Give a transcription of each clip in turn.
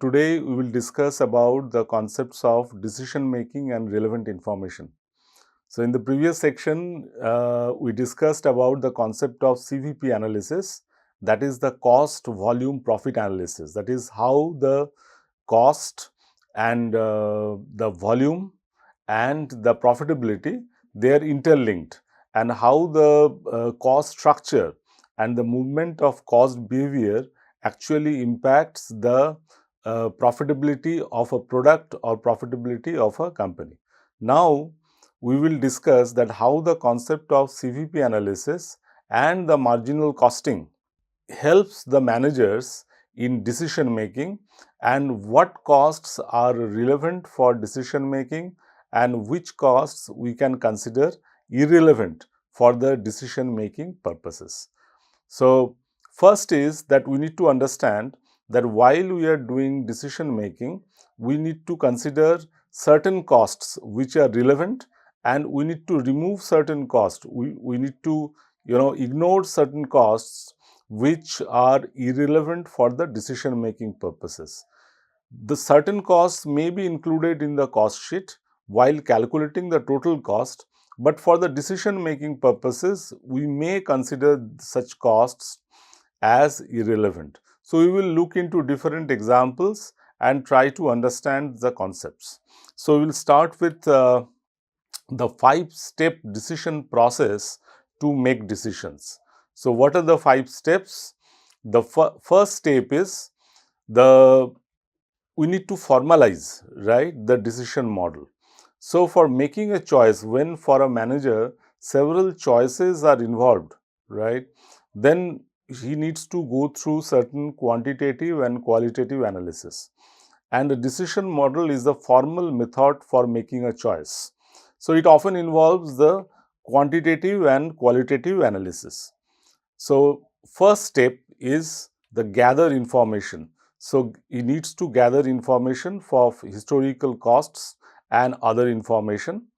Today we will discuss about the concepts of decision making and relevant information. So in the previous section, we discussed about the concept of CVP analysis, that is the cost volume profit analysis. That is how the cost and the volume and the profitability, they are interlinked, and how the cost structure and the movement of cost behavior actually impacts the profitability of a product or profitability of a company. Now we will discuss that how the concept of CVP analysis and the marginal costing helps the managers in decision making, and what costs are relevant for decision making and which costs we can consider irrelevant for the decision making purposes. So, first is that we need to understand that while we are doing decision making, we need to consider certain costs which are relevant, and we need to remove certain costs. We need to ignore certain costs which are irrelevant for the decision making purposes. The certain costs may be included in the cost sheet while calculating the total cost, but for the decision making purposes, we may consider such costs as irrelevant. So, we will look into different examples and try to understand the concepts. So, we will start with the 5-step decision process to make decisions. So, what are the 5 steps? The first step is we need to formalize, right, the decision model. So, for making a choice, when for a manager several choices are involved, right, then he needs to go through certain quantitative and qualitative analysis. And the decision model is the formal method for making a choice. So, it often involves the quantitative and qualitative analysis. So, first step is the gather information. So, he needs to gather information for historical costs and other information.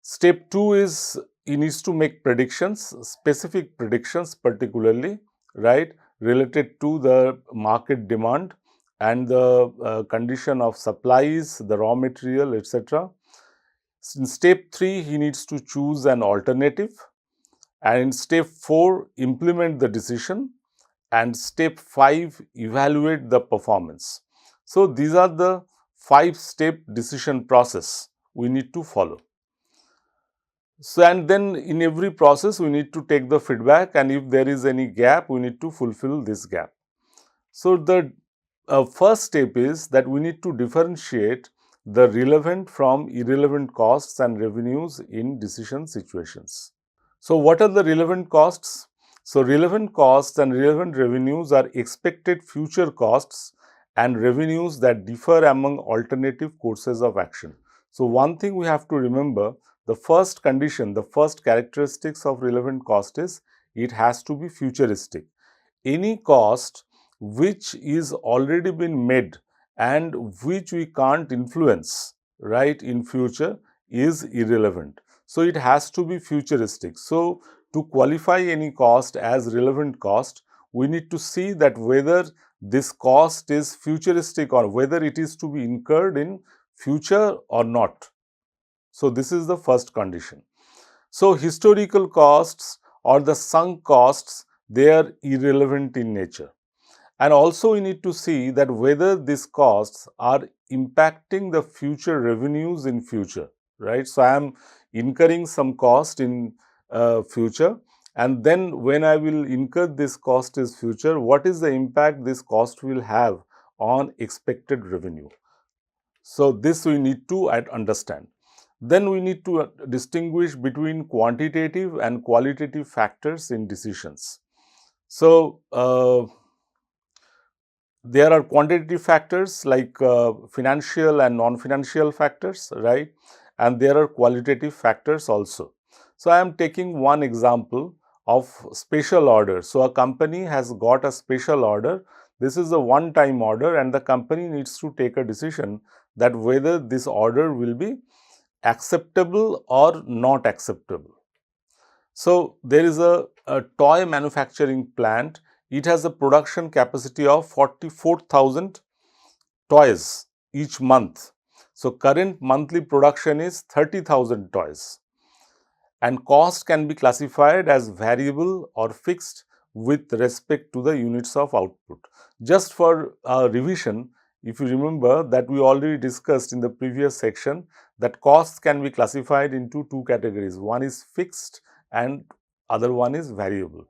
Step 2 is he needs to make predictions, specific predictions particularly, right, related to the market demand and the condition of supplies, the raw material, etc. In step 3, he needs to choose an alternative, and in step 4, implement the decision, and step 5, evaluate the performance. So, these are the 5-step decision process we need to follow. So, and then in every process we need to take the feedback, and if there is any gap, we need to fulfill this gap. So, the first step is that we need to differentiate the relevant from irrelevant costs and revenues in decision situations. So, what are the relevant costs? So, relevant costs and relevant revenues are expected future costs and revenues that differ among alternative courses of action. So, one thing we have to remember, the first condition, the first characteristics of relevant cost is it has to be futuristic. Any cost which is already been made and which we can't influence, right, in future is irrelevant. So, it has to be futuristic. So, to qualify any cost as relevant cost, we need to see that whether this cost is futuristic or whether it is to be incurred in future or not. So, this is the first condition. So, historical costs or the sunk costs, they are irrelevant in nature. And also we need to see that whether these costs are impacting the future revenues in future, right. So, I am incurring some cost in future, and then when I will incur this cost is future, what is the impact this cost will have on expected revenue. So, this we need to understand. Then we need to distinguish between quantitative and qualitative factors in decisions. So, there are quantitative factors like financial and non-financial factors, right, and there are qualitative factors also. So, I am taking one example of special order. So, a company has got a special order. This is a one-time order, and the company needs to take a decision that whether this order will be acceptable or not acceptable. So, there is a toy manufacturing plant. It has a production capacity of 44,000 toys each month. So current monthly production is 30,000 toys, and cost can be classified as variable or fixed with respect to the units of output. Just for revision, if you remember that we already discussed in the previous section that costs can be classified into two categories. One is fixed and other one is variable.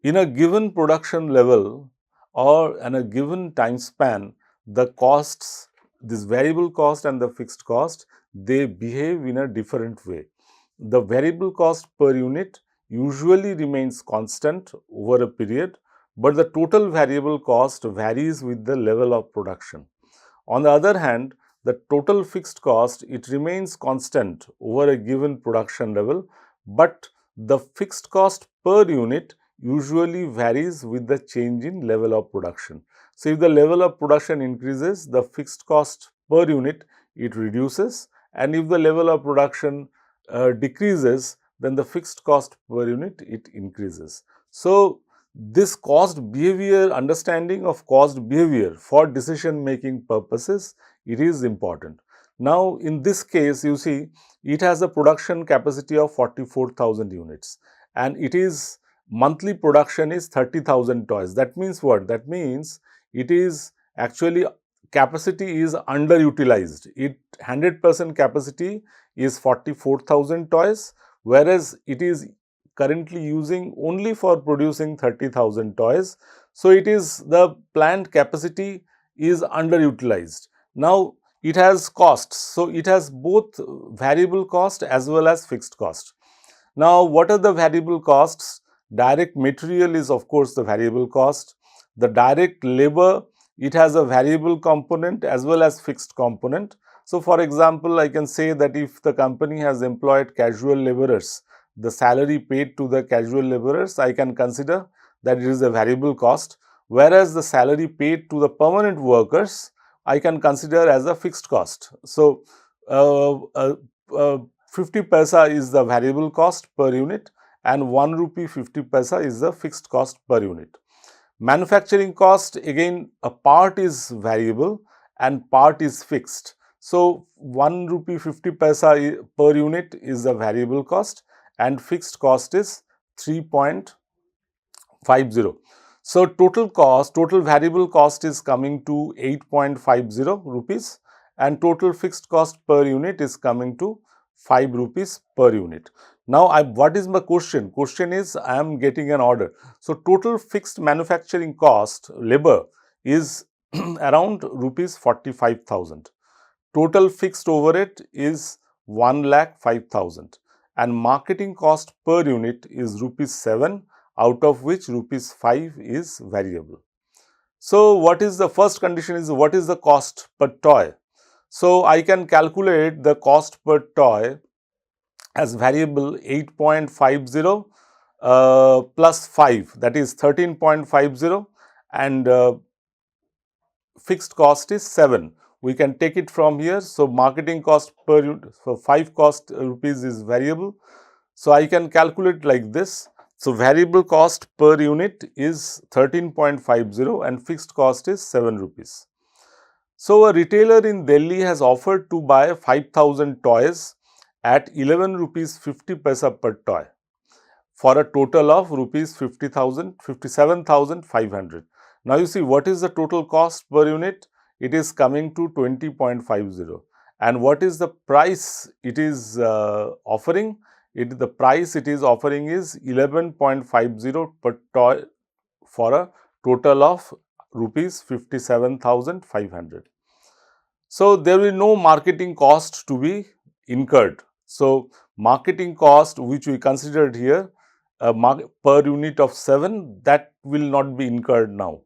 In a given production level or in a given time span, the costs, this variable cost and the fixed cost, they behave in a different way. The variable cost per unit usually remains constant over a period, but the total variable cost varies with the level of production. On the other hand, the total fixed cost, it remains constant over a given production level, but the fixed cost per unit usually varies with the change in level of production. So, if the level of production increases, the fixed cost per unit, it reduces, and if the level of production decreases, then the fixed cost per unit, it increases. So, this cost behavior, understanding of cost behavior for decision making purposes, it is important. Now, in this case, you see, it has a production capacity of 44,000 units, and it is monthly production is 30,000 toys. That means what? That means it is actually capacity is underutilized. It 100% capacity is 44,000 toys, whereas it is currently using only for producing 30,000 toys. So, it is the plant capacity is underutilized. Now, it has costs. So, it has both variable cost as well as fixed cost. Now, what are the variable costs? Direct material is of course the variable cost. The direct labor, it has a variable component as well as fixed component. So, for example, I can say that if the company has employed casual laborers, the salary paid to the casual laborers, I can consider that it is a variable cost, whereas the salary paid to the permanent workers, I can consider as a fixed cost. So, uh, uh, uh, 50 paisa is the variable cost per unit and 1 rupee 50 paisa is the fixed cost per unit. Manufacturing cost, again a part is variable and part is fixed. So, 1 rupee 50 paisa per unit is the variable cost and fixed cost is 3.50. So, total cost, total variable cost is coming to 8.50 rupees and total fixed cost per unit is coming to 5 rupees per unit. Now, what is my question? Question is I am getting an order. So, total fixed manufacturing cost labor is around rupees 45,000. Total fixed overhead is 1,05,000 and marketing cost per unit is rupees 7, out of which rupees 5 is variable. So, what is the first condition is what is the cost per toy? So, I can calculate the cost per toy as variable 8.50 plus 5, that is 13.50, and fixed cost is 7. We can take it from here. So, marketing cost per unit, so 5 cost rupees is variable. So, I can calculate like this. So, variable cost per unit is 13.50 and fixed cost is 7 rupees. So, a retailer in Delhi has offered to buy 5,000 toys at 11 rupees 50 paisa per toy for a total of rupees 57,500. Now, you see what is the total cost per unit? It is coming to 20.50. And what is the price it is offering? The price it is offering is 11.50 per toy for a total of rupees 57,500. So, there will be no marketing cost to be incurred. So, marketing cost which we considered here per unit of 7, that will not be incurred now.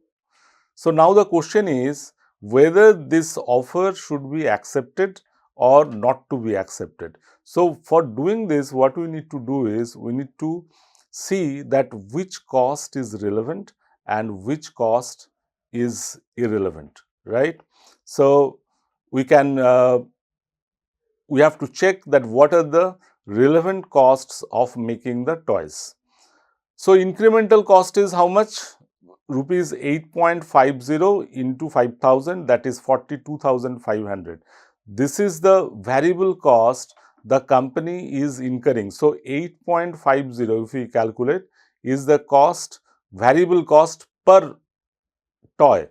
So, now the question is whether this offer should be accepted or not to be accepted. So, for doing this, what we need to do is we need to see that which cost is relevant and which cost is irrelevant, right. So, we can we have to check that what are the relevant costs of making the toys. So, incremental cost is how much? rupees 8.50 into 5,000, that is 42,500. This is the variable cost the company is incurring. So 8.50, if we calculate, is the cost, variable cost per toy.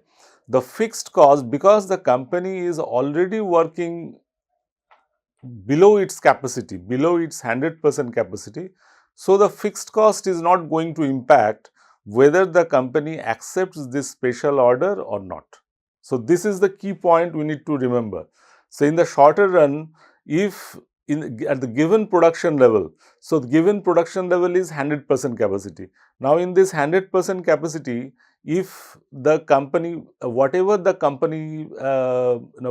The fixed cost, because the company is already working below its capacity, below its 100% capacity, so the fixed cost is not going to impact whether the company accepts this special order or not. So this is the key point we need to remember. So in the shorter run, if at the given production level, so the given production level is 100% capacity. Now in this 100% capacity, if the company, whatever the company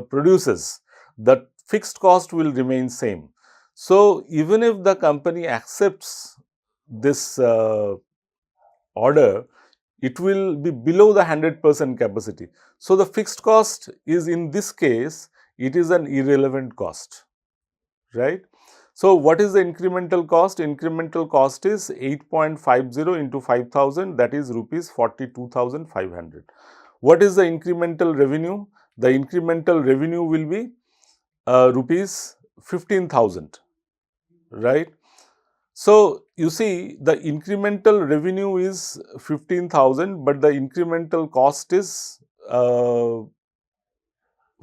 produces, the fixed cost will remain same. So even if the company accepts this order, it will be below the 100% capacity. So the fixed cost is, in this case, it is an irrelevant cost, right? So what is the incremental cost? Incremental cost is 8.50 into 5,000, that is rupees 42,500. What is the incremental revenue? The incremental revenue will be rupees 15,000, right? So you see, the incremental revenue is 15,000, but the incremental cost is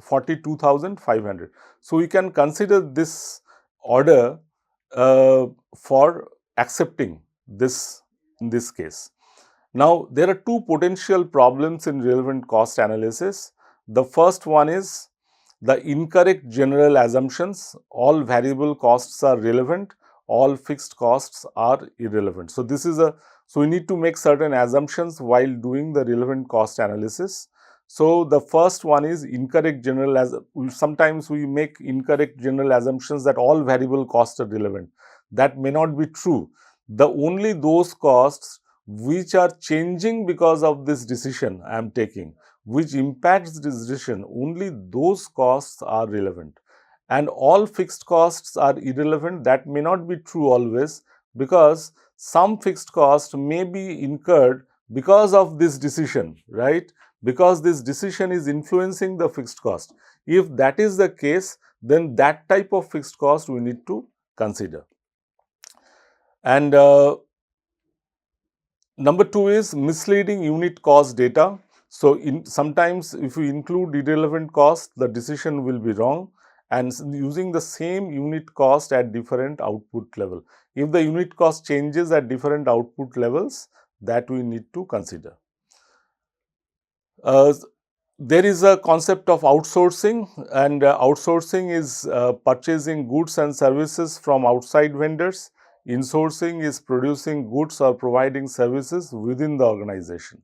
42,500. So we can consider this order for accepting this in this case. Now there are two potential problems in relevant cost analysis. The first one is the incorrect general assumptions. All variable costs are relevant, all fixed costs are irrelevant. So this is so we need to make certain assumptions while doing the relevant cost analysis. So the first one is incorrect general, as sometimes we make incorrect general assumptions that all variable costs are relevant. That may not be true. The only those costs which are changing because of this decision I am taking, which impacts this decision, only those costs are relevant. And all fixed costs are irrelevant. That may not be true always, because some fixed cost may be incurred because of this decision, right? Because this decision is influencing the fixed cost. If that is the case, then that type of fixed cost we need to consider. And number two is misleading unit cost data. So sometimes if we include irrelevant cost, the decision will be wrong, and using the same unit cost at different output level. If the unit cost changes at different output levels, that we need to consider. There is a concept of outsourcing, and outsourcing is purchasing goods and services from outside vendors. Insourcing is producing goods or providing services within the organization.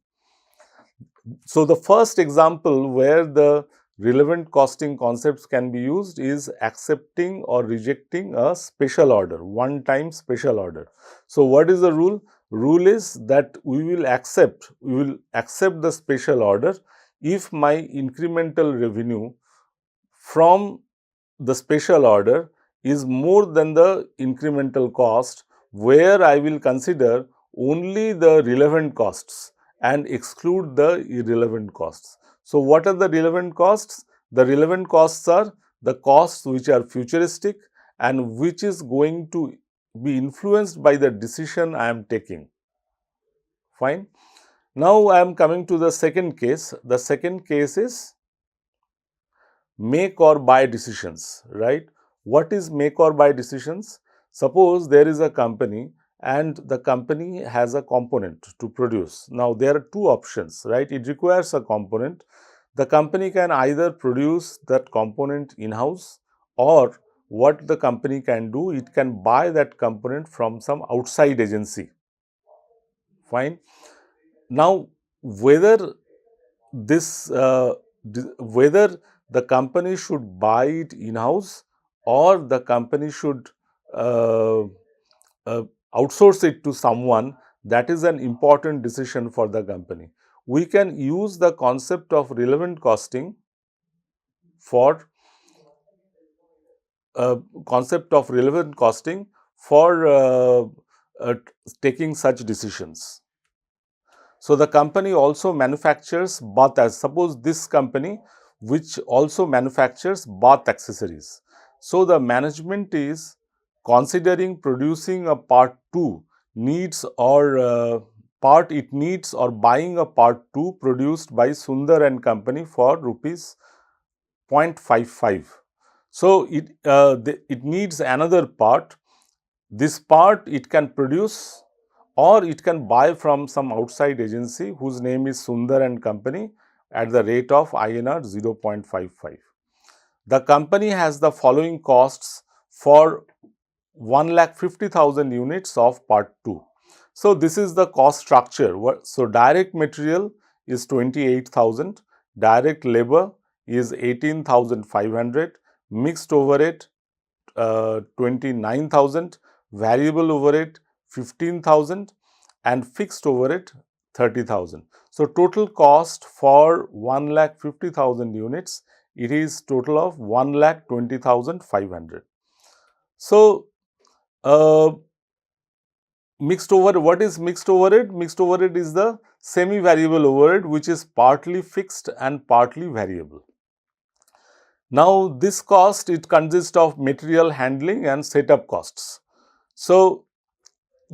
So the first example where the relevant costing concepts can be used is accepting or rejecting a special order, one-time special order. So what is the rule? Rule is that we will accept the special order if my incremental revenue from the special order is more than the incremental cost, where I will consider only the relevant costs and exclude the irrelevant costs. So what are the relevant costs? The relevant costs are the costs which are futuristic and which is going to be influenced by the decision I am taking. Fine. Now I am coming to the second case. The second case is make or buy decisions, right? What is make or buy decisions? Suppose there is a company and the company has a component to produce. Now there are two options, right? It requires a component. The company can either produce that component in-house, or what the company can do, it can buy that component from some outside agency. Fine. Now whether this whether the company should buy it in-house or the company should uh, outsource it to someone, that is an important decision for the company. We can use the concept of relevant costing for taking such decisions. So the company also manufactures bath, as suppose this company which also manufactures bath accessories. So the management is considering producing a part 2 needs or part it needs or buying a part 2 produced by Sundar and company for rupees 0.55. So it needs another part. This part it can produce or it can buy from some outside agency whose name is Sundar and company at the rate of INR 0.55. The company has the following costs for 1,50,000 units of part 2. So this is the cost structure. So direct material is 28,000, direct labor is 18,500, mixed overhead 29,000, variable overhead 15,000 and fixed overhead 30,000. So total cost for 1,50,000 units, it is total of 1,20,500. So mixed overhead, what is mixed overhead? Mixed overhead is the semi-variable overhead which is partly fixed and partly variable. Now this cost, it consists of material handling and setup costs. So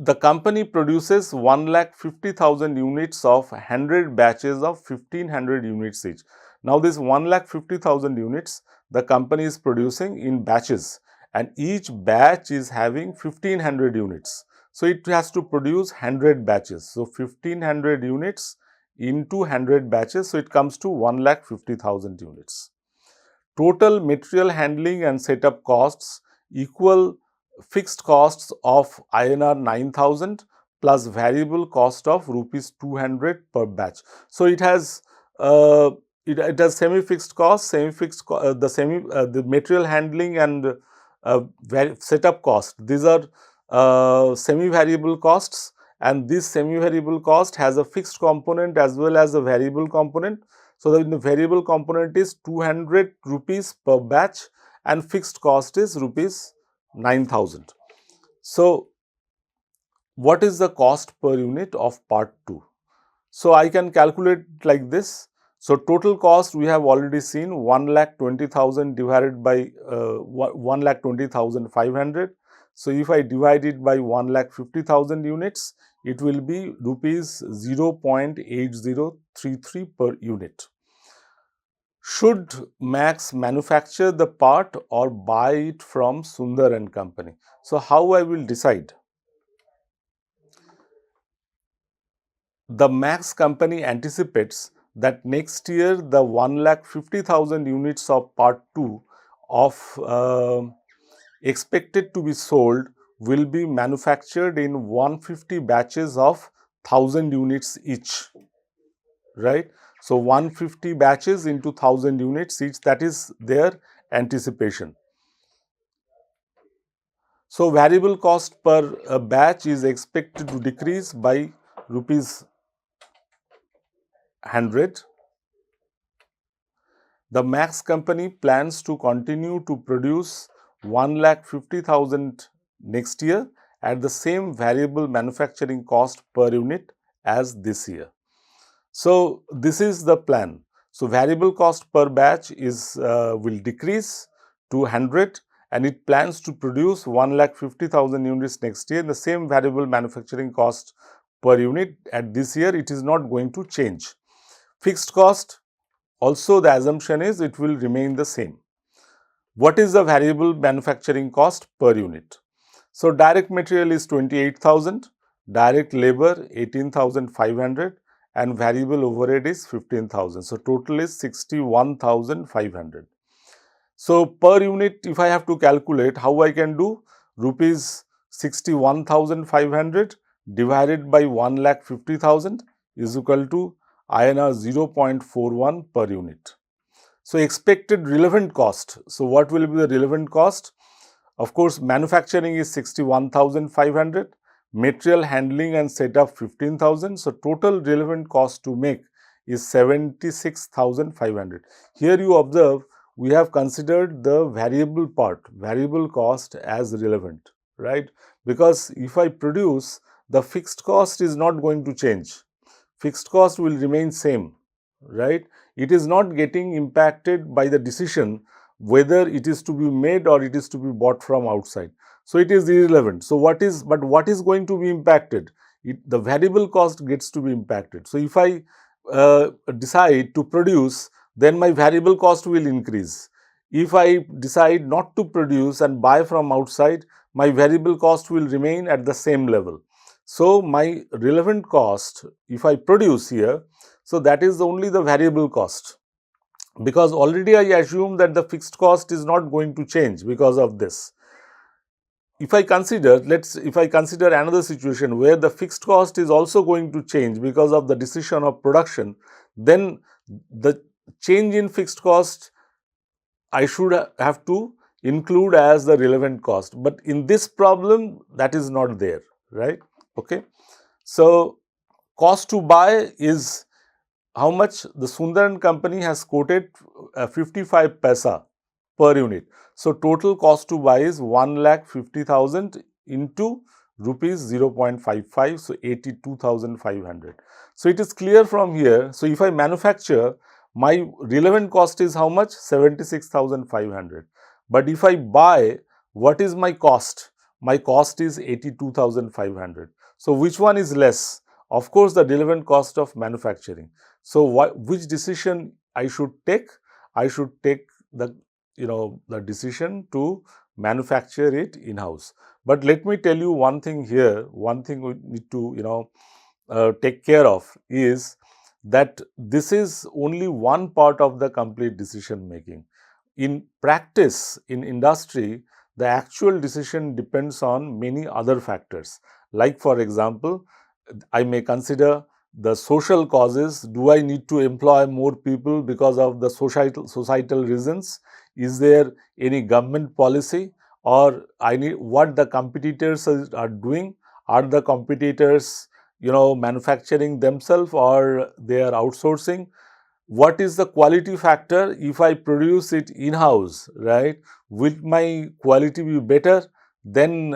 the company produces 1,50,000 units of 100 batches of 1500 units each. Now this 1,50,000 units the company is producing in batches and each batch is having 1500 units. So it has to produce 100 batches. So 1500 units into 100 batches, so it comes to 1,50,000 units. Total material handling and setup costs equal fixed costs of INR 9,000 plus variable cost of rupees 200 per batch. So it has semi-fixed cost, the material handling and setup cost. These are semi-variable costs, and this semi-variable cost has a fixed component as well as a variable component. So the variable component is 200 rupees per batch and fixed cost is rupees 9,000. So what is the cost per unit of part 2? So I can calculate like this. So total cost we have already seen 1,20,000 divided by 1,20,500. So if I divide it by 1,50,000 units, it will be rupees 0.8033 per unit. Should Max manufacture the part or buy it from Sundar and company? So how I will decide? The Max company anticipates that next year the 1,50,000 units of part 2 of expected to be sold will be manufactured in 150 batches of 1000 units each, right? So 150 batches into 1000 units each, that is their anticipation. So variable cost per batch is expected to decrease by rupees 100. The Max company plans to continue to produce 1,50,000 next year at the same variable manufacturing cost per unit as this year. So this is the plan. So variable cost per batch is will decrease to 100 and it plans to produce 1,50,000 units next year. The same variable manufacturing cost per unit at this year, it is not going to change. Fixed cost, also the assumption is it will remain the same. What is the variable manufacturing cost per unit? So direct material is 28,000, direct labor 18,500 and variable overhead is 15,000. So total is 61,500. So per unit, if I have to calculate, how I can do? Rupees 61,500 divided by 1,50,000 is equal to INR 0.41 per unit. So expected relevant cost. So what will be the relevant cost? Of course, manufacturing is 61,500, material handling and setup 15,000. So total relevant cost to make is 76,500. Here you observe we have considered the variable part, variable cost as relevant, right? Because if I produce, the fixed cost is not going to change. fixed cost will remain same, right? It is not getting impacted by the decision whether it is to be made or it is to be bought from outside. So it is irrelevant. So what is going to be impacted? The variable cost gets to be impacted. So if I decide to produce, then my variable cost will increase. If I decide not to produce and buy from outside, my variable cost will remain at the same level. So my relevant cost, if I produce here, so that is only the variable cost, because already I assume that the fixed cost is not going to change because of this. If I consider another situation where the fixed cost is also going to change because of the decision of production, then the change in fixed cost I should have to include as the relevant cost. But in this problem, that is not there, right? Okay. So cost to buy is how much the Sundar & Company has quoted, 55 paisa per unit. So total cost to buy is 1,50,000 into rupees 0.55, so 82,500. So it is clear from here. So if I manufacture, my relevant cost is how much? 76,500. But if I buy, what is my cost? My cost is 82,500. So which one is less? Of course, the relevant cost of manufacturing. So which decision I should take? I should take the decision to manufacture it in-house. But let me tell you one thing here, one thing we need to take care of is that this is only one part of the complete decision making. In practice, in industry, the actual decision depends on many other factors. Like for example, I may consider the social causes. Do I need to employ more people because of the societal reasons? Is there any government policy, or I need what the competitors are doing? Are the competitors manufacturing themselves or they are outsourcing? What is the quality factor? If I produce it in-house, right, will my quality be better? Then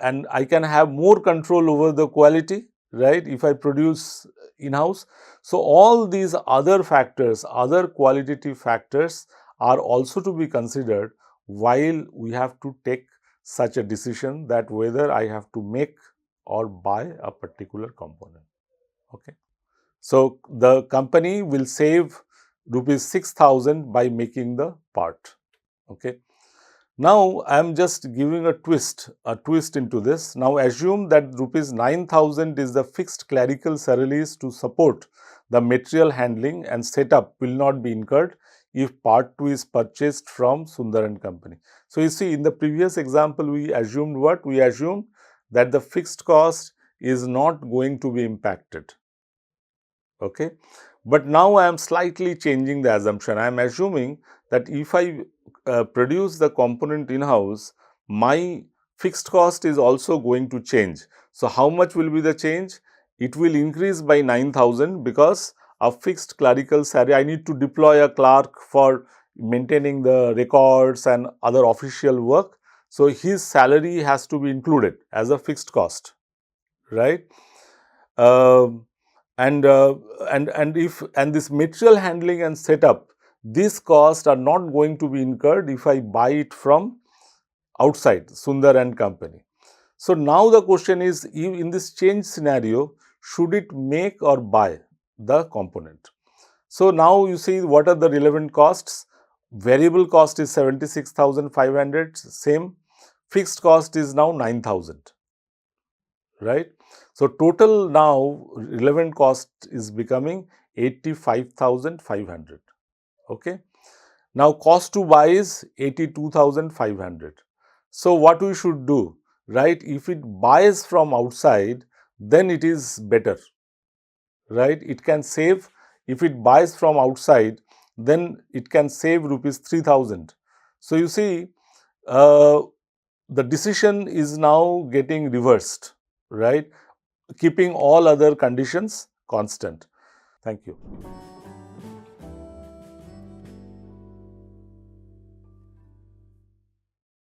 and I can have more control over the quality, right, if I produce in-house. So all these other factors, other qualitative factors are also to be considered while we have to take such a decision that whether I have to make or buy a particular component. Okay. So the company will save rupees 6,000 by making the part. Okay. Now I am just giving a twist into this. Now assume that rupees 9,000 is the fixed clerical salaries to support the material handling and setup will not be incurred if part 2 is purchased from Sundar & Company. So you see, in the previous example, we assumed what? We assumed that the fixed cost is not going to be impacted. Okay. But now I am slightly changing the assumption. I am assuming that if I produce the component in-house, my fixed cost is also going to change. So how much will be the change? It will increase by 9,000 because of fixed clerical salary. I need to deploy a clerk for maintaining the records and other official work. So his salary has to be included as a fixed cost, right? And this material handling and setup, these costs are not going to be incurred if I buy it from outside Sundar & Company. So now the question is, in this change scenario, should it make or buy the component? So now you see what are the relevant costs. Variable cost is 76,500, same. Fixed cost is now 9,000, right? So total now relevant cost is becoming 85,500. Okay. Now cost to buy is 82,500. So what we should do, right? If it buys from outside, then it is better, right? It can save. If it buys from outside, then it can save rupees 3,000. So you see, the decision is now getting reversed, right? Keeping all other conditions constant. Thank you.